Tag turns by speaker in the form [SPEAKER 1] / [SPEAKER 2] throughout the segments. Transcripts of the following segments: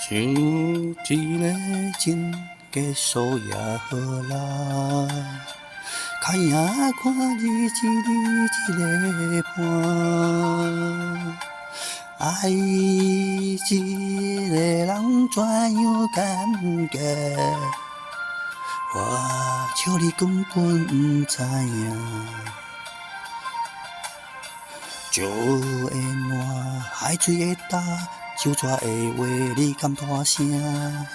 [SPEAKER 1] 像一个真结束也好啦，看也看日子一个伴。爱一个人怎样感觉？我笑你根本不知影。石会烂，海水会干，手纸会话，你敢大声？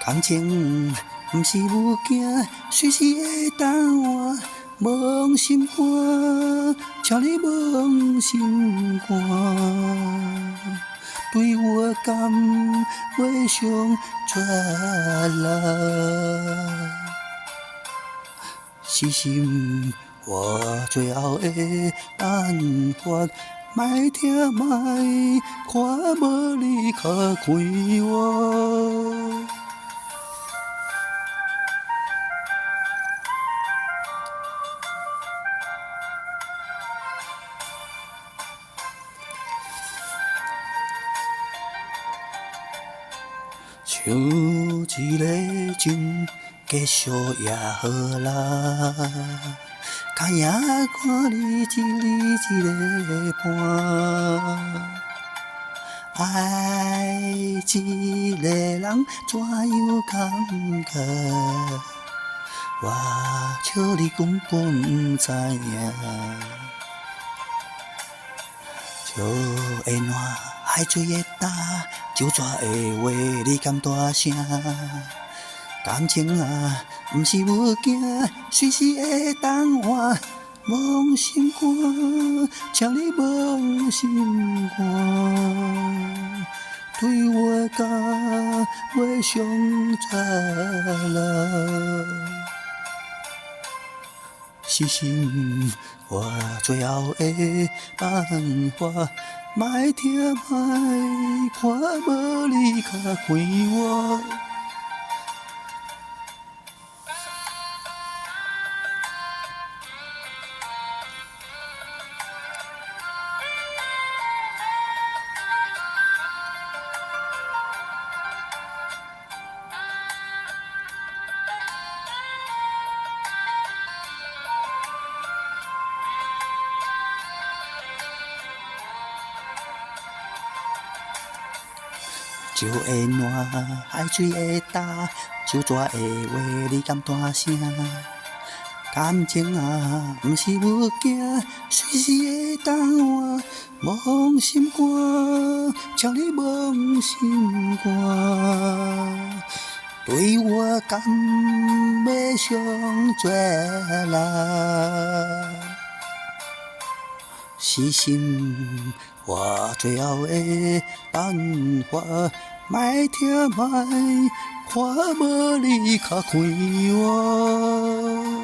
[SPEAKER 1] 感情不是物件，随时会等我。梦心肝，请你梦心肝，对我敢袂伤绝啦。死心，我最后的办法，莫听莫看，无你较快活。像一个真结束也好啦，看也看你一个伴。爱一个人怎样感觉？我笑你根本不知影。石会烂，海水会干，手纸会话，你敢大声？感情啊，不是物件，随时会等我。梦心肝，请你梦心肝，对我敢袂伤绝啦。死心，我最后的办法，莫听莫看，无你较快活。石会烂，海水会干，手纸会话，你敢大声？感情啊，不是物件，随时会等我。梦心肝，请你梦心肝，对我敢袂伤绝啦。死心，我最后的办法，莫听莫看，无你较快活。